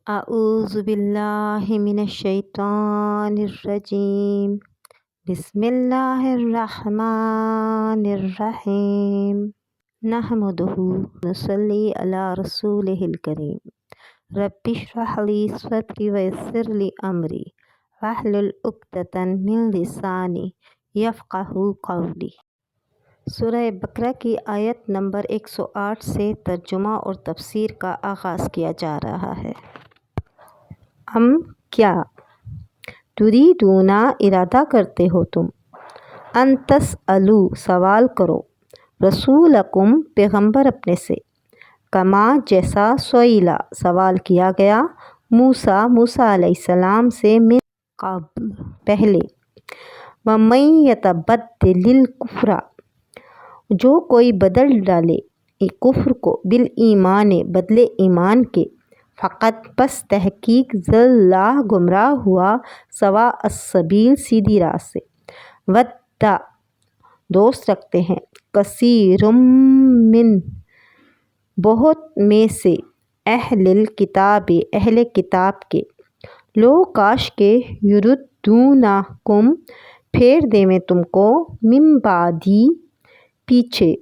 اعوذ باللہ من الشیطان الرجیم بسم اللہ الرحمن الرحیم نحمدہ نصلی علی رسولہ الکریم رب اشرح لی صدری ویسر لی امری واحلل عقدۃ من لسانی یفقہوا قولی۔ سورہ بقرہ کی آیت نمبر 108 سے ترجمہ اور تفسیر کا آغاز کیا جا رہا ہے۔ کیا تریدون ارادہ کرتے ہو تم، ان تسألوا سوال کرو، رسولکم پیغمبر اپنے سے، کما جیسا سئیلا سوال کیا گیا موسیٰ علیہ السلام سے من قبل پہلے، ومن یتبدل الکفر جو کوئی بدل ڈالے کفر کو بالایمان بدلے ایمان کے، فقط پس تحقیق ضل گمراہ ہوا سواء السبیل سیدھی راہ سے، ود دوست رکھتے ہیں کثیر من بہت میں سے اہل الکتاب اہل کتاب کے، لو کاش کے یردونکم پھیر دے میں تم کو من بعدی پیچھے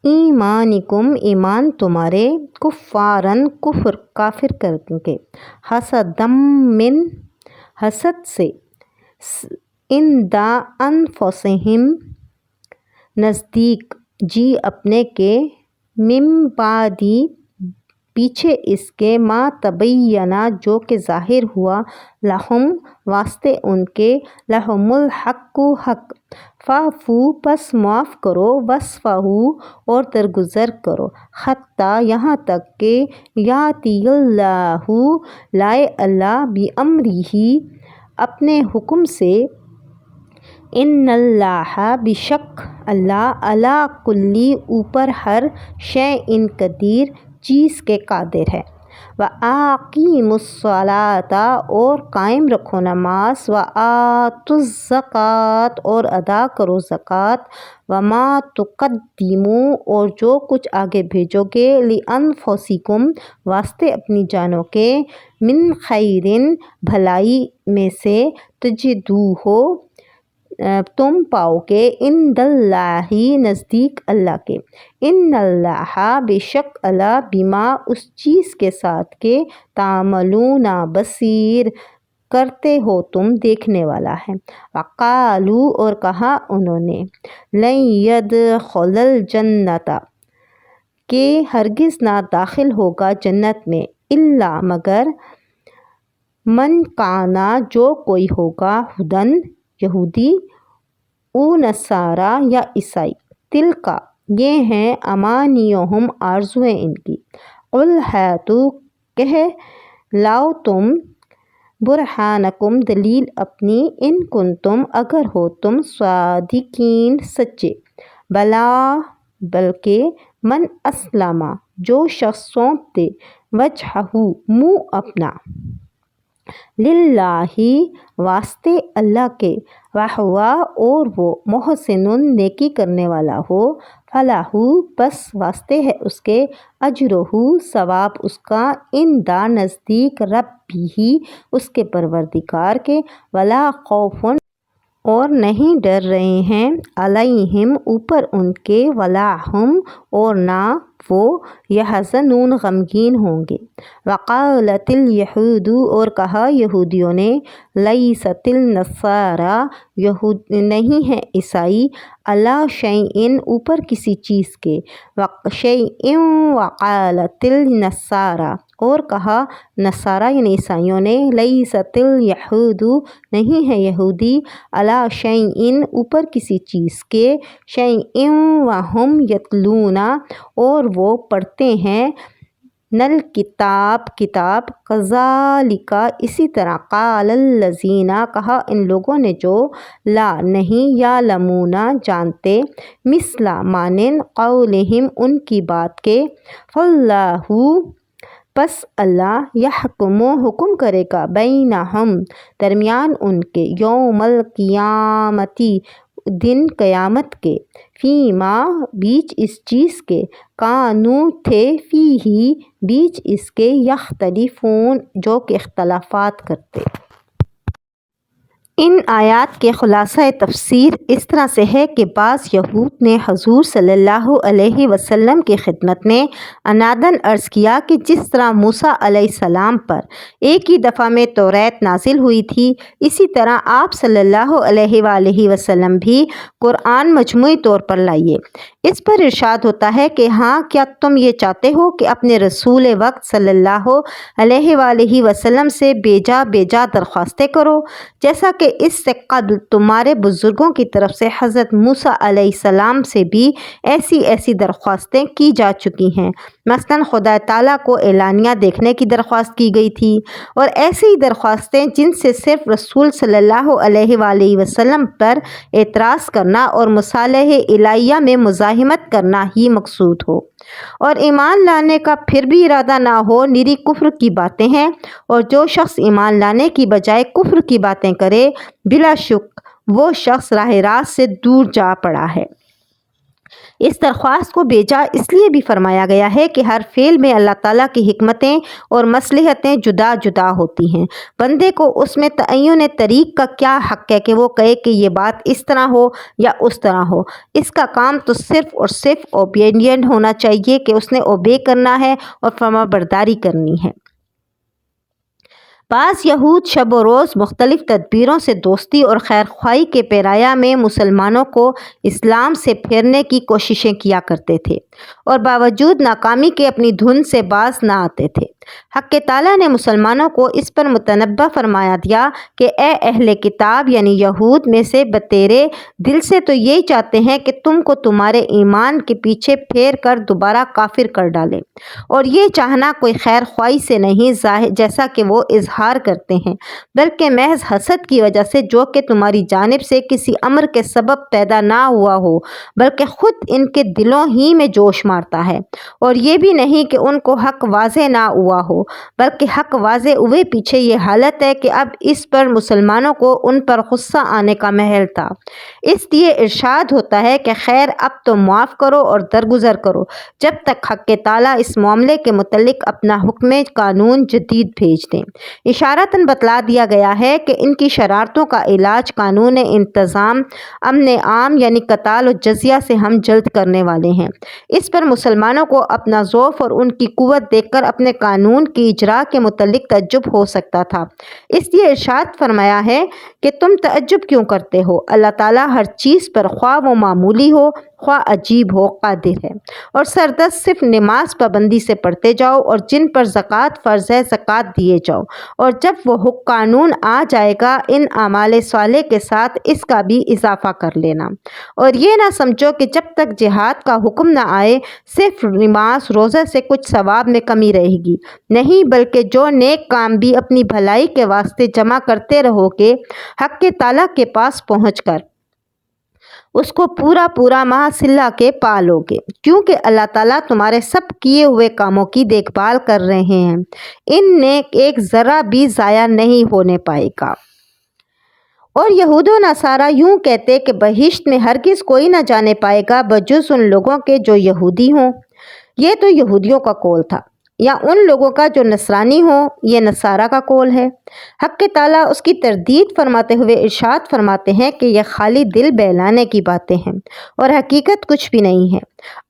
ایمانکم ایمان تمہارے کفارن کافر کر کے، حسدم من حسد سے، عند انفسہم نزدیک جی اپنے کے، من بعدی پیچھے اس کے، ما تبینہ جو کہ ظاہر ہوا، لہم واسطے ان کے، لہم الحق حق، فاعفوا پس معاف کرو، واصفحوا اور درگزر کرو، حتی یہاں تک کہ یاتی اللہ لائے اللہ بامرہ اپنے حکم سے، ان اللہ بے شک اللہ علی کل اوپر ہر شیء قدیر چیز کے قادر ہے، وَأَقِیمُوا الصَّلَاةَ اور قائم رکھو نماز، وَآتُوا الزَّکَاةَ اور ادا کرو زکوٰۃ، وَمَا تُقَدِّمُوا اور جو کچھ آگے بھیجو گے، لِأَنفُسِکُم واسطے اپنی جانوں کے، من خیرٍ بھلائی میں سے، تجدوہ تم پاؤ گے، عند اللہ نزدیک اللہ کے، ان اللہ بے شک اللہ بما اس چیز کے ساتھ کے، تعملون بصیر کرتے ہو تم دیکھنے والا ہے، وقالوا اور کہا انہوں نے، لن يدخل الجنۃ کہ ہرگز نہ داخل ہوگا جنت میں، الا مگر، من کانا جو کوئی ہوگا، ہدن یہودی، او نصارا یا عیسائی، تلک یہ ہیں امانیہم آرزوئیں ان کی، قل ہاتوا کہہ لاؤ تم، برہانکم دلیل اپنی، ان کنتم اگر ہو تم صادقین سچے، بلا بلکہ، من اسلم جو شخص سونپ دے، وجہہ منہ اپنا، للہ واسطے اللہ کے، وہو اور وہ محسن نیکی کرنے والا ہو، فلہ پس واسطے ہے اس کے، اجرہ ثواب اس کا، عند نزدیک ربہ اس کے پروردگار کے، ولا خوف اور نہیں ڈر رہے ہیں، علیہم اوپر ان کے، ولا ہم اور نہ وہ، یحزنون غمگین ہوں گے، وقالت الیہود اور کہا یہودیوں نے، لیست النصارى نہیں ہے عیسائی، علی شیء اوپر کسی چیز کے، شیء وقالت النصارى اور کہا نصارہ یعنی عیسائیوں نے، لیست الیہود نہیں ہے یہودی، علی شیء اوپر کسی چیز کے، شیء وہم یتلون اور وہ پڑھتے ہیں، نل کتاب، کذالک اسی طرح، قال الذین کہا ان لوگوں نے جو، لا نہیں، یعلمون جانتے، مثل مانند قولہم ان کی بات کے، فاللہ پس اللہ، یحکم حکم کرے گا، بینہم درمیان ان کے، یوم القیامۃ دن قیامت کے، فیما بیچ اس چیز کے، کانو تھے فیہی بیچ اس کے، یختلفون جو کہ اختلافات کرتے۔ ان آیات کے خلاصہ تفسیر اس طرح سے ہے کہ بعض یہود نے حضور صلی اللہ علیہ وسلم کی خدمت میں عناداً عرض کیا کہ جس طرح موسیٰ علیہ السلام پر ایک ہی دفعہ میں توریت نازل ہوئی تھی، اسی طرح آپ صلی اللہ علیہ وآلہ وسلم بھی قرآن مجموعی طور پر لائیے۔ اس پر ارشاد ہوتا ہے کہ ہاں، کیا تم یہ چاہتے ہو کہ اپنے رسول وقت صلی اللہ علیہ وآلہ وسلم سے بیجا درخواستیں کرو، جیسا کہ اس سے قبل تمہارے بزرگوں کی طرف سے حضرت موسیٰ علیہ السلام سے بھی ایسی درخواستیں کی جا چکی ہیں۔ مثلاً خدا تعالیٰ کو اعلانیہ دیکھنے کی درخواست کی گئی تھی، اور ایسی ہی درخواستیں جن سے صرف رسول صلی اللہ علیہ وآلہ وسلم پر اعتراض کرنا اور مصالح الہیہ میں مزاحمت کرنا ہی مقصود ہو، اور ایمان لانے کا پھر بھی ارادہ نہ ہو، نری کفر کی باتیں ہیں، اور جو شخص ایمان لانے کی بجائے کفر کی باتیں کرے، بلا شک وہ شخص راہ راست سے دور جا پڑا ہے۔ اس درخواست کو بیجا اس لیے بھی فرمایا گیا ہے کہ ہر فعل میں اللہ تعالیٰ کی حکمتیں اور مصلحتیں جدا جدا ہوتی ہیں۔ بندے کو اس میں تعین طریق کا کیا حق ہے کہ وہ کہے کہ یہ بات اس طرح ہو یا اس طرح ہو؟ اس کا کام تو صرف اور صرف اوبیڈینٹ ہونا چاہیے کہ اس نے اوبے کرنا ہے اور فرما برداری کرنی ہے۔ بعض یہود شب و روز مختلف تدبیروں سے دوستی اور خیر خواہی کے پیرایہ میں مسلمانوں کو اسلام سے پھیرنے کی کوششیں کیا کرتے تھے، اور باوجود ناکامی کے اپنی دھن سے باز نہ آتے تھے۔ حق تعالیٰ نے مسلمانوں کو اس پر متنبہ فرمایا دیا کہ اے اہل کتاب یعنی یہود میں سے بتیرے دل سے تو یہی چاہتے ہیں کہ تم کو تمہارے ایمان کے پیچھے پھیر کر دوبارہ کافر کر ڈالیں، اور یہ چاہنا کوئی خیر خواہی سے نہیں جیسا کہ وہ اظہار کرتے ہیں، بلکہ محض حسد کی وجہ سے جو کہ تمہاری جانب سے کسی امر کے سبب پیدا نہ ہوا ہو، بلکہ خود ان کے دلوں ہی میں جوش مارتا ہے۔ اور یہ بھی نہیں کہ ان کو حق واضح نہ ہوا ہو، بلکہ حق واضح ہوئے پیچھے یہ حالت ہے کہ اب اس پر مسلمانوں کو ان پر غصہ آنے کا محل تھا، اس لیے ارشاد ہوتا ہے کہ خیر اب تو معاف کرو اور درگزر کرو جب تک حق تعالیٰ اس معاملے کے متعلق اپنا حکم قانون جدید بھیج دیں۔ اشارتاً بتلا دیا گیا ہے کہ ان کی شرارتوں کا علاج قانون انتظام امن عام یعنی قتال و جزیہ سے ہم جلد کرنے والے ہیں۔ اس پر مسلمانوں کو اپنا ضعف اور ان کی قوت دیکھ کر اپنے قانون کی اجرا کے متعلق تعجب ہو سکتا تھا، اس لیے ارشاد فرمایا ہے کہ تم تعجب کیوں کرتے ہو؟ اللہ تعالیٰ ہر چیز پر خواہ وہ معمولی ہو خواہ عجیب ہو قادر ہے، اور سردست صرف نماز پابندی سے پڑھتے جاؤ، اور جن پر زکوٰۃ فرض ہے زکوٰۃ دیے جاؤ، اور جب وہ قانون آ جائے گا ان اعمال صالح کے ساتھ اس کا بھی اضافہ کر لینا، اور یہ نہ سمجھو کہ جب تک جہاد کا حکم نہ آئے صرف نماز روزہ سے کچھ ثواب میں کمی رہے گی، نہیں بلکہ جو نیک کام بھی اپنی بھلائی کے واسطے جمع کرتے رہو گے، حق تعالیٰ کے پاس پہنچ کر اس کو پورا محصلہ کے پالو گے، کیونکہ اللہ تعالیٰ تمہارے سب کیے ہوئے کاموں کی دیکھ بھال کر رہے ہیں، ان میں ایک ذرہ بھی ضائع نہیں ہونے پائے گا۔ اور یہود و نصارہ یوں کہتے کہ بہشت میں ہرگز کوئی نہ جانے پائے گا بجز ان لوگوں کے جو یہودی ہوں، یہ تو یہودیوں کا قول تھا، یا ان لوگوں کا جو نصرانی ہوں، یہ نصارہ کا قول ہے۔ حق تعالیٰ اس کی تردید فرماتے ہوئے ارشاد فرماتے ہیں کہ یہ خالی دل بہلانے کی باتیں ہیں اور حقیقت کچھ بھی نہیں ہے۔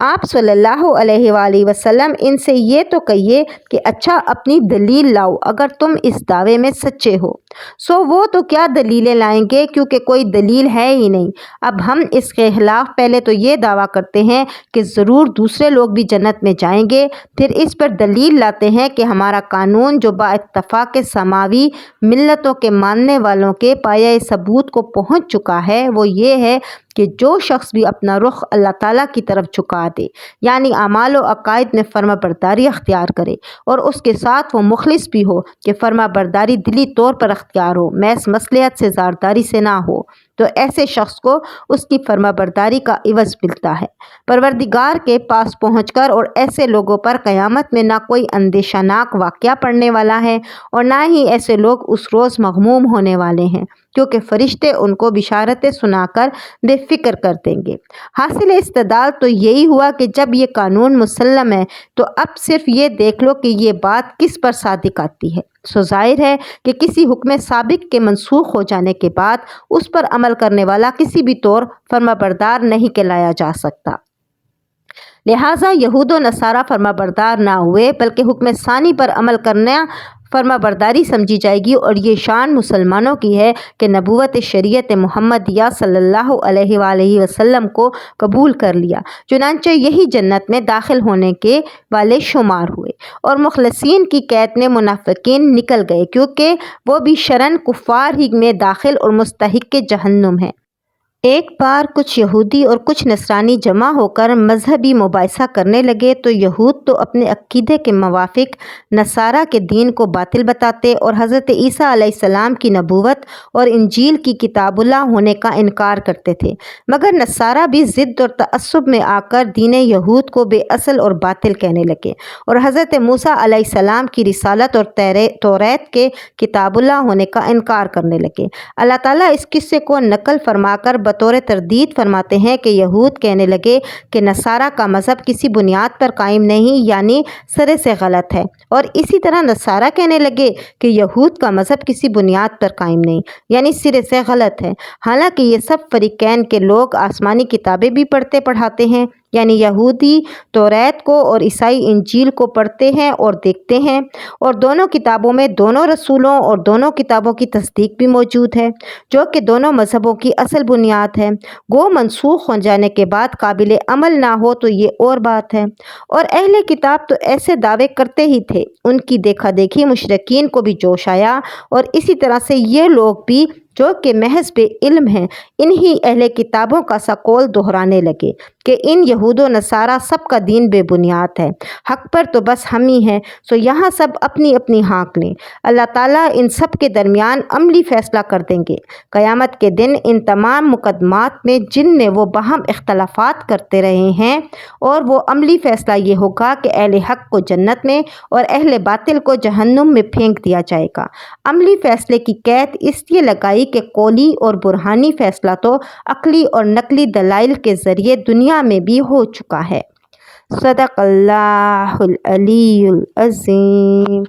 آپ صلی اللہ علیہ وآلہ وسلم ان سے یہ تو کہیے کہ اچھا اپنی دلیل لاؤ اگر تم اس دعوے میں سچے ہو۔ سو وہ تو کیا دلیلیں لائیں گے کیونکہ کوئی دلیل ہے ہی نہیں۔ اب ہم اس کے خلاف پہلے تو یہ دعویٰ کرتے ہیں کہ ضرور دوسرے لوگ بھی جنت میں جائیں گے، پھر اس پر دلیل لاتے ہیں کہ ہمارا قانون جو با اتفاق سماوی ملتوں کے ماننے والوں کے پایہ ثبوت کو پہنچ چکا ہے، وہ یہ ہے کہ جو شخص بھی اپنا رخ اللہ تعالیٰ کی طرف جھکا دے، یعنی اعمال و عقائد میں فرما برداری اختیار کرے، اور اس کے ساتھ وہ مخلص بھی ہو کہ فرما برداری دلی طور پر اختیار ہو، محض مصلحت سے زارداری سے نہ ہو، تو ایسے شخص کو اس کی فرما برداری کا عوض ملتا ہے پروردگار کے پاس پہنچ کر، اور ایسے لوگوں پر قیامت میں نہ کوئی اندیشہ ناک واقعہ پڑنے والا ہے اور نہ ہی ایسے لوگ اس روز مغموم ہونے والے ہیں۔ کیونکہ فرشتے ان کو بشارتیں سنا کر بے فکر کر دیں گے۔ حاصل استدلال تو یہی ہوا کہ جب یہ قانون مسلم ہے تو اب صرف یہ دیکھ لو کہ یہ بات کس پر صادق آتی ہے۔ سو ظاہر ہے کہ کسی حکم سابق کے منسوخ ہو جانے کے بعد اس پر عمل کرنے والا کسی بھی طور فرمانبردار نہیں کہلایا جا سکتا۔ لہٰذا یہود و نصارہ فرمانبردار نہ ہوئے بلکہ حکم ثانی پر عمل کرنا فرمانبرداری سمجھی جائے گی، اور یہ شان مسلمانوں کی ہے کہ نبوت شریعت محمدیہ صلی اللہ علیہ وآلہ وسلم کو قبول کر لیا، چنانچہ یہی جنت میں داخل ہونے کے والے شمار ہوئے، اور مخلصین کی قید میں منافقین نکل گئے کیونکہ وہ بھی شرعاً کفار ہی میں داخل اور مستحق جہنم ہیں۔ ایک بار کچھ یہودی اور کچھ نصرانی جمع ہو کر مذہبی مباحثہ کرنے لگے تو یہود تو اپنے عقیدے کے موافق نصارہ کے دین کو باطل بتاتے اور حضرت عیسیٰ علیہ السلام کی نبوت اور انجیل کی کتاب اللہ ہونے کا انکار کرتے تھے، مگر نصارہ بھی ضد اور تعصب میں آ کر دین یہود کو بے اصل اور باطل کہنے لگے اور حضرت موسیٰ علیہ السلام کی رسالت اور توریت کے کتاب اللہ ہونے کا انکار کرنے لگے۔ اللہ تعالیٰ اس قصے کو نقل فرما کر بطور تردید فرماتے ہیں کہ یہود کہنے لگے کہ نصارہ کا مذہب کسی بنیاد پر قائم نہیں، یعنی سرے سے غلط ہے، اور اسی طرح نصارہ کہنے لگے کہ یہود کا مذہب کسی بنیاد پر قائم نہیں، یعنی سرے سے غلط ہے، حالانکہ یہ سب فریقین کے لوگ آسمانی کتابیں بھی پڑھتے پڑھاتے ہیں، یعنی یہودی توریت کو اور عیسائی انجیل کو پڑھتے ہیں اور دیکھتے ہیں، اور دونوں کتابوں میں دونوں رسولوں اور دونوں کتابوں کی تصدیق بھی موجود ہے، جو کہ دونوں مذہبوں کی اصل بنیاد ہے۔ گو منسوخ ہو جانے کے بعد قابل عمل نہ ہو تو یہ اور بات ہے، اور اہل کتاب تو ایسے دعوے کرتے ہی تھے، ان کی دیکھا دیکھی مشرکین کو بھی جوش آیا، اور اسی طرح سے یہ لوگ بھی جو کہ محض بے علم ہیں انہی اہل کتابوں کا سا قول دہرانے لگے کہ ان یہود و نصارہ سب کا دین بے بنیاد ہے، حق پر تو بس ہم ہی ہیں، سو یہاں سب اپنی اپنی ہانک لیں۔ اللہ تعالیٰ ان سب کے درمیان عملی فیصلہ کر دیں گے۔ قیامت کے دن ان تمام مقدمات میں جن میں وہ باہم اختلافات کرتے رہے ہیں، اور وہ عملی فیصلہ یہ ہوگا کہ اہل حق کو جنت میں اور اہل باطل کو جہنم میں پھینک دیا جائے گا۔ عملی فیصلے کی قید اس لیے لگائی کہ قولی اور برہانی فیصلہ تو عقلی اور نقلی دلائل کے ذریعے دنیا میں بھی ہو چکا ہے۔ صدق اللہ العلی العظیم۔